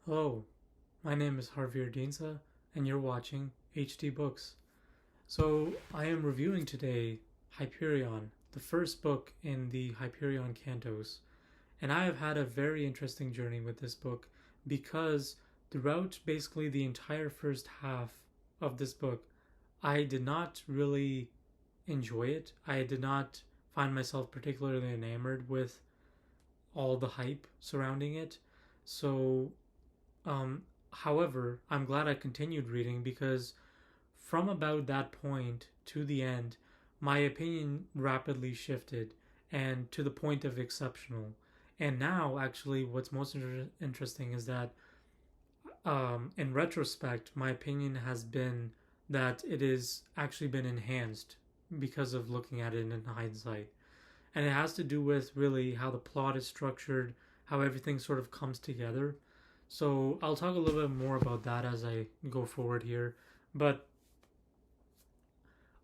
Hello, my name is Hyperion, and you're watching HD Books. So, I am reviewing today Hyperion, the first book in the Hyperion Cantos, and I have had a very interesting journey with this book because throughout basically the entire first half of this book, I did not really enjoy it. I did not find myself particularly enamored with all the hype surrounding it. So, Um, however, I'm glad I continued reading because from about that point to the end, my opinion rapidly shifted and to the point of exceptional. And now, actually, what's most interesting is that in retrospect, my opinion has been that it has actually been enhanced because of looking at it in hindsight. And it has to do with really how the plot is structured, how everything sort of comes together. So I'll talk a little bit more about that as I go forward here. But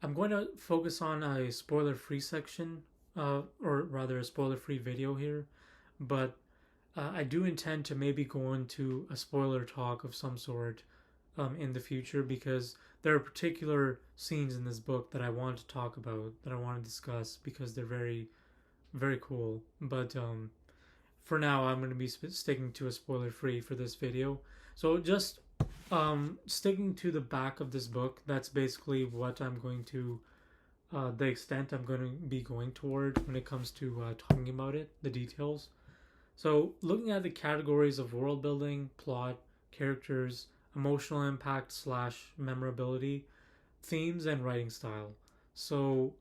I'm going to focus on a spoiler free section, or rather a spoiler free video here. But I do intend to maybe go into a spoiler talk of some sort in the future because there are particular scenes in this book that I want to talk about, that I want to discuss because they're very, very cool. But for now, I'm going to be sticking to a spoiler free for this video. So just sticking to the back of this book, that's basically what I'm going to, the extent I'm going to be going toward when it comes to talking about it, the details. So looking at the categories of world building, plot, characters, emotional impact slash memorability, themes, and writing style. So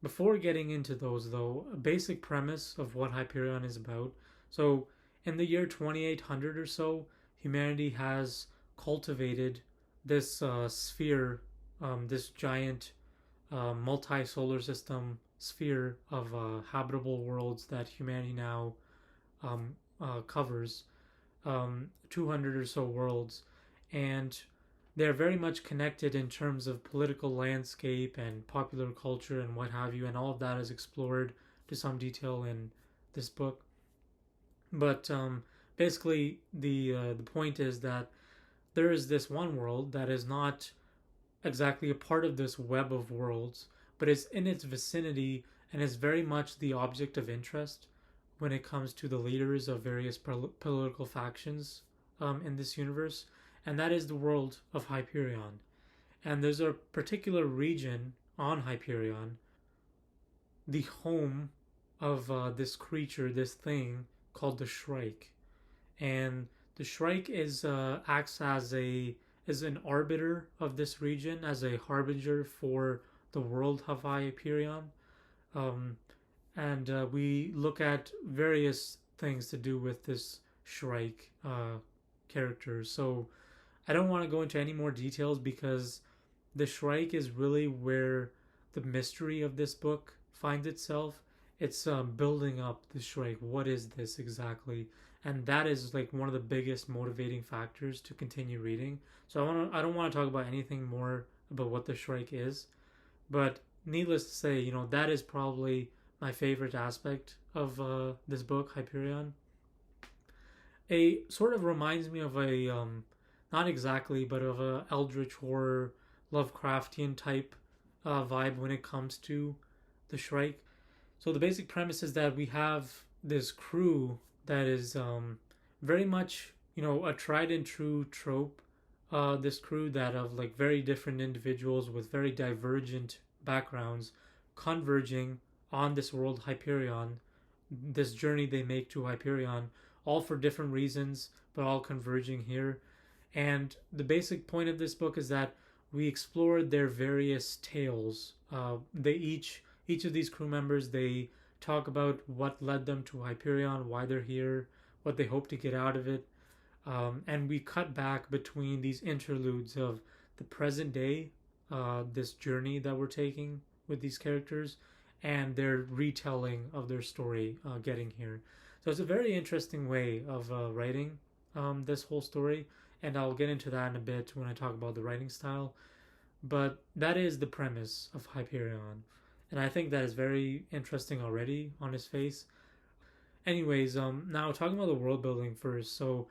before getting into those, though, a basic premise of what Hyperion is about. So, in the year 2800 or so, humanity has cultivated this sphere, this giant multi solar system sphere of habitable worlds that humanity now covers, 200 or so worlds. And they're very much connected in terms of political landscape and popular culture and what have you, and all of that is explored to some detail in this book. But basically, the point is that there is this one world that is not exactly a part of this web of worlds, but is in its vicinity and is very much the object of interest when it comes to the leaders of various political factions in this universe, and that is the world of Hyperion. And there's a particular region on Hyperion, the home of this creature, this thing called the Shrike. And the Shrike is acts as a is an arbiter of this region, as a harbinger for the world of Hyperion. Um, and we look at various things to do with this Shrike character. So I don't want to go into any more details because the Shrike is really where the mystery of this book finds itself. It's building up the Shrike. What is this exactly? And that is like one of the biggest motivating factors to continue reading. So I don't want to talk about anything more about what the Shrike is, but needless to say, that is probably my favorite aspect of this book, Hyperion. A sort of reminds me of a not exactly, but of a eldritch horror, Lovecraftian type vibe when it comes to the Shrike. So the basic premise is that we have this crew that is very much a tried and true trope. This crew that of like very different individuals with very divergent backgrounds converging on this world Hyperion, this journey they make to Hyperion, all for different reasons, but all converging here. And the basic point of this book is that we explored their various tales. They each of these crew members, they talk about what led them to Hyperion, why they're here, what they hope to get out of it. And we cut back between these interludes of the present day, this journey that we're taking with these characters, and their retelling of their story getting here. So it's a very interesting way of writing this whole story, and I'll get into that in a bit when I talk about the writing style. But that is the premise of Hyperion, and I think that is very interesting already on his face. Anyways, now talking about the world building first. So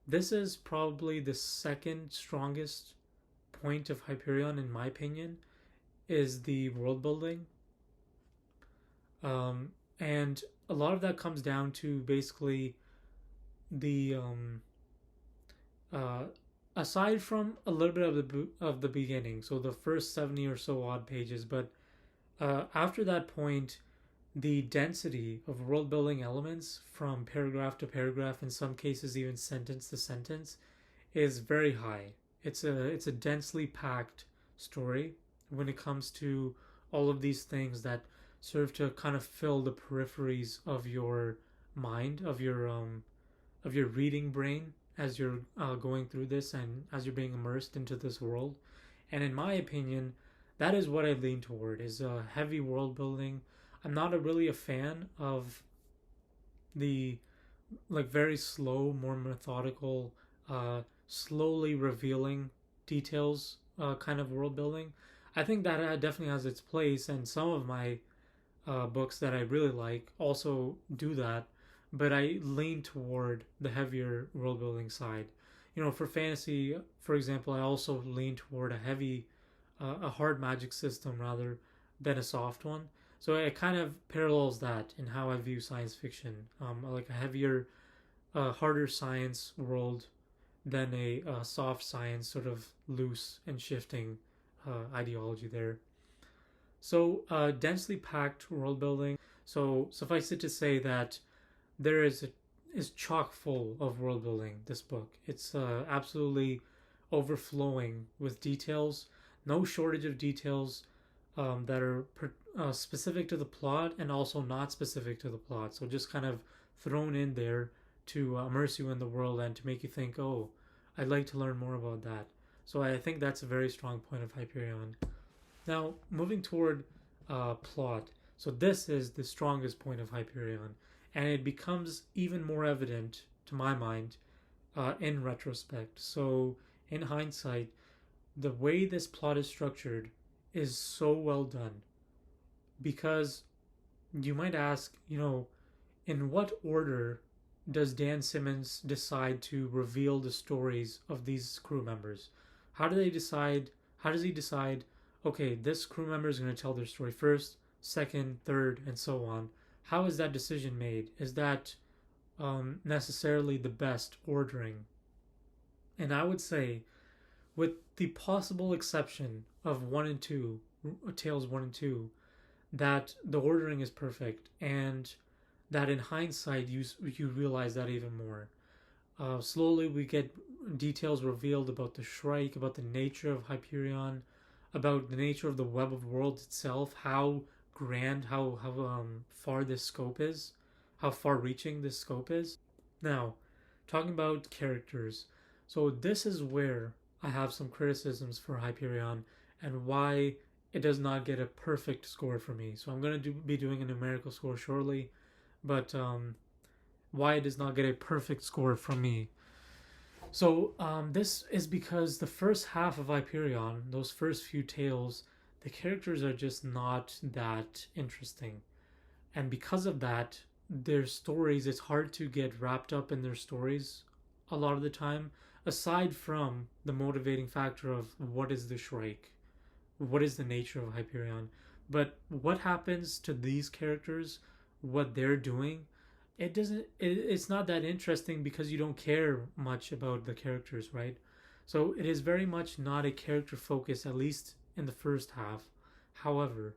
This is probably the second strongest point of Hyperion, in my opinion, is the world building. Um, and a lot of that comes down to basically the uh, aside from a little bit of the beginning, so the first 70 or so odd pages, but after that point, the density of world building elements from paragraph to paragraph, in some cases even sentence to sentence, is very high. It's a densely packed story when it comes to all of these things that serve to kind of fill the peripheries of your mind, of your reading brain as you're going through this and as you're being immersed into this world. And in my opinion, that is what I lean toward, is heavy world building. I'm not really a fan of the like very slow, more methodical, slowly revealing details kind of world building. I think that definitely has its place, and some of my books that I really like also do that, but I lean toward the heavier world building side. You know, for fantasy, for example, I also lean toward a hard magic system rather than a soft one. So it kind of parallels that in how I view science fiction, like a heavier, harder science world than a soft science, sort of loose and shifting ideology there. So, densely packed world building. So, suffice it to say that there is chock full of world building. This book, it's absolutely overflowing with details. No shortage of details that are specific to the plot and also not specific to the plot. So just kind of thrown in there to immerse you in the world and to make you think, oh, I'd like to learn more about that. So I think that's a very strong point of Hyperion. Now, moving toward plot. So this is the strongest point of Hyperion, and it becomes even more evident to my mind in retrospect. So, in hindsight, the way this plot is structured is so well done because you might ask, you know, in what order does Dan Simmons decide to reveal the stories of these crew members? How do they decide? How does he decide, okay, this crew member is going to tell their story first, second, third, and so on? How is that decision made? Is that necessarily the best ordering? And I would say, with the possible exception of 1 and 2, Tales 1 and 2, that the ordering is perfect and that in hindsight you realize that even more. Slowly we get details revealed about the Shrike, about the nature of Hyperion, about the nature of the web of worlds itself, how grand, how far this scope is, how far-reaching this scope is. Now, talking about characters, so this is where I have some criticisms for Hyperion and why it does not get a perfect score for me. So I'm going to be doing a numerical score shortly, but why it does not get a perfect score from me. So this is because the first half of Hyperion, those first few tales, the characters are just not that interesting. And because of that, their stories, it's hard to get wrapped up in their stories a lot of the time, aside from the motivating factor of what is the Shrike, what is the nature of Hyperion. But what happens to these characters, what they're doing, it's not that interesting because you don't care much about the characters, right? So it is very much not a character focus, at least in the first half. However,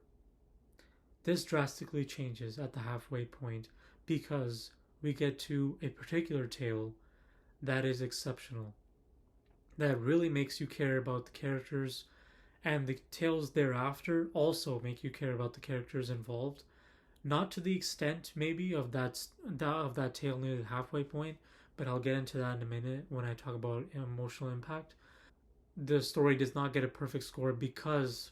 this drastically changes at the halfway point because we get to a particular tale that is exceptional, that really makes you care about the characters, and the tales thereafter also make you care about the characters involved. Not to the extent maybe of that tale near the halfway point, but I'll get into that in a minute when I talk about emotional impact. The story does not get a perfect score because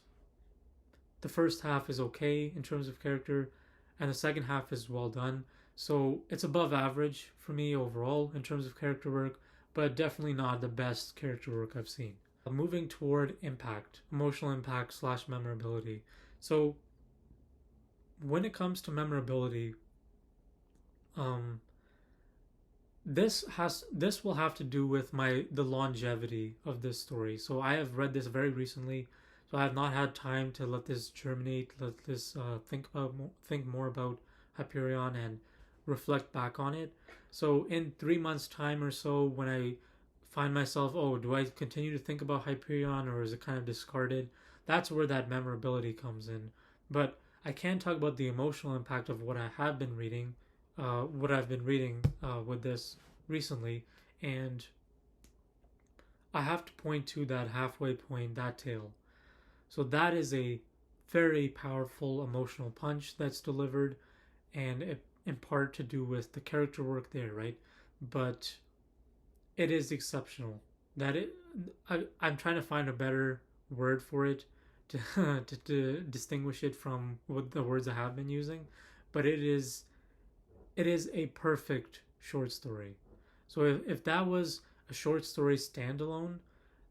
the first half is okay in terms of character, and the second half is well done. So it's above average for me overall in terms of character work, but definitely not the best character work I've seen. Moving toward impact, emotional impact slash memorability. So when it comes to memorability, um, this will have to do with the longevity of this story. So I have read this very recently, so I have not had time to let this germinate, let this think more about Hyperion and reflect back on it. So in 3 months time or so, when I find myself, oh, do I continue to think about Hyperion, or is it kind of discarded? That's where that memorability comes in. But I can talk about the emotional impact of what I have been reading, what I've been reading with this recently, and I have to point to that halfway point, that tale. So that is a very powerful emotional punch that's delivered, and it, in part to do with the character work there, right? But it is exceptional. That it, I'm trying to find a better word for it to, to distinguish it from what the words I have been using, but it is a perfect short story. So if that was a short story standalone,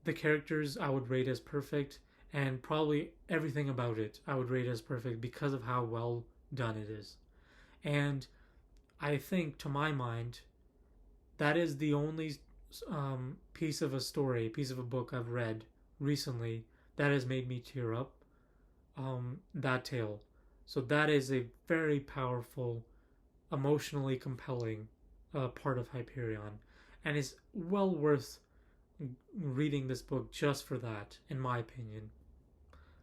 the characters I would rate as perfect, and probably everything about it I would rate as perfect because of how well done it is. And I think, to my mind, that is the only piece of a story, piece of a book I've read recently that has made me tear up. That tale. So that is a very powerful, emotionally compelling part of Hyperion, and it's well worth reading this book just for that, in my opinion.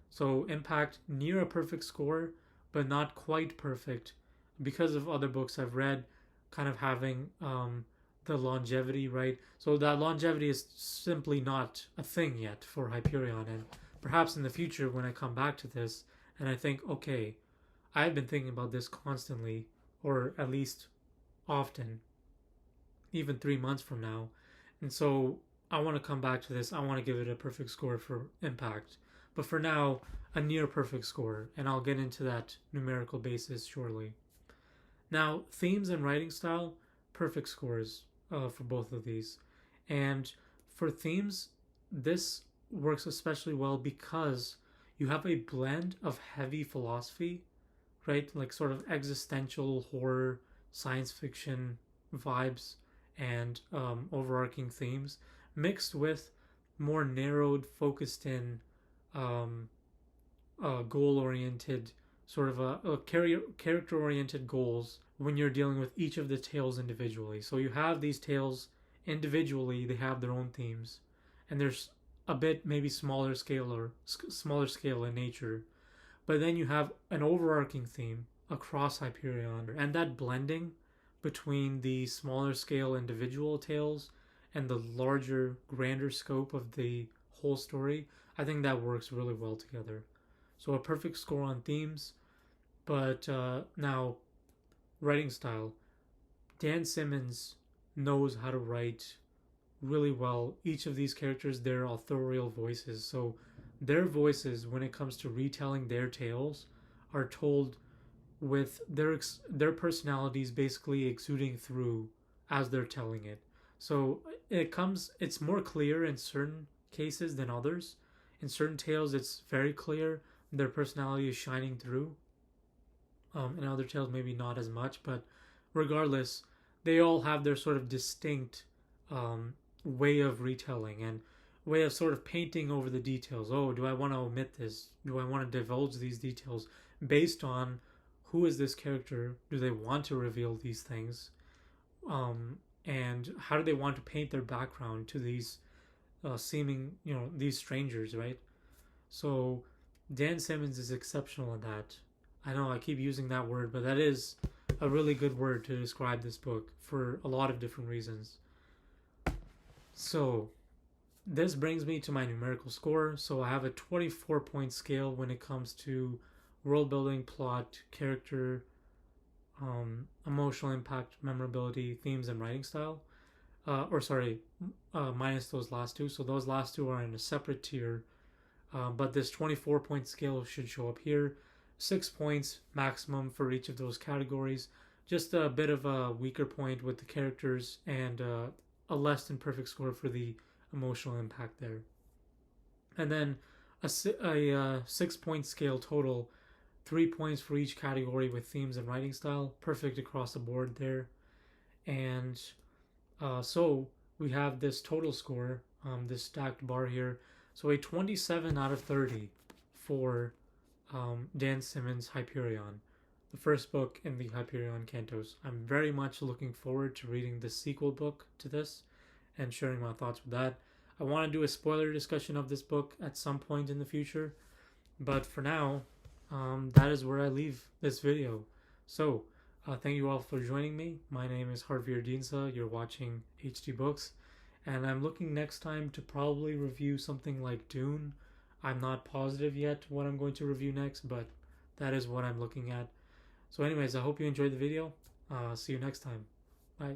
So impact near a perfect score, but not quite perfect because of other books I've read, kind of having the longevity, right? So that longevity is simply not a thing yet for Hyperion, and perhaps in the future when I come back to this and I think, okay, I've been thinking about this constantly, or at least often, even 3 months from now, and so I want to come back to this. I want to give it a perfect score for impact, but for now, a near perfect score, and I'll get into that numerical basis shortly. Now, themes and writing style, perfect scores for both of these. And for themes, this works especially well because you have a blend of heavy philosophy, right? Like sort of existential horror, science fiction vibes, and overarching themes, mixed with more narrowed, focused in, um, goal oriented, sort of a character oriented goals when you're dealing with each of the tales individually. So you have these tales individually, they have their own themes, and there's a bit maybe smaller scale in nature, but then you have an overarching theme across Hyperion, and that blending between the smaller scale individual tales and the larger, grander scope of the whole story, I think that works really well together. So a perfect score on themes, but now writing style. Dan Simmons knows how to write really well each of these characters, their authorial voices. So their voices, when it comes to retelling their tales, are told with their personalities basically exuding through as they're telling it. So it's more clear in certain cases than others. In certain tales, it's very clear their personality is shining through. In other tales, maybe not as much, but regardless, they all have their sort of distinct way of retelling and way of sort of painting over the details. Oh, do I want to omit this? Do I want to divulge these details based on who is this character? Do they want to reveal these things? And how do they want to paint their background to these seeming, these strangers, right? So Dan Simmons is exceptional at that. I know I keep using that word, but that is a really good word to describe this book for a lot of different reasons. So this brings me to my numerical score. So I have a 24-point scale when it comes to world building, plot, character, emotional impact, memorability, themes, and writing style. Minus those last two. So those last two are in a separate tier. But this 24-point scale should show up here. 6 points maximum for each of those categories. Just a bit of a weaker point with the characters, and a less than perfect score for the emotional impact there. And then a 6-point scale total, 3 points for each category with themes and writing style. Perfect across the board there. And So we have this total score, this stacked bar here. So a 27 out of 30 for Dan Simmons' Hyperion, the first book in the Hyperion Cantos. I'm very much looking forward to reading the sequel book to this and sharing my thoughts with that. I want to do a spoiler discussion of this book at some point in the future, but for now, that is where I leave this video. So, thank you all for joining me. My name is Harvey Ardinsa. You're watching HD Books, and I'm looking next time to probably review something like Dune. I'm not positive yet what I'm going to review next, but that is what I'm looking at. So anyways, I hope you enjoyed the video. See you next time. Bye.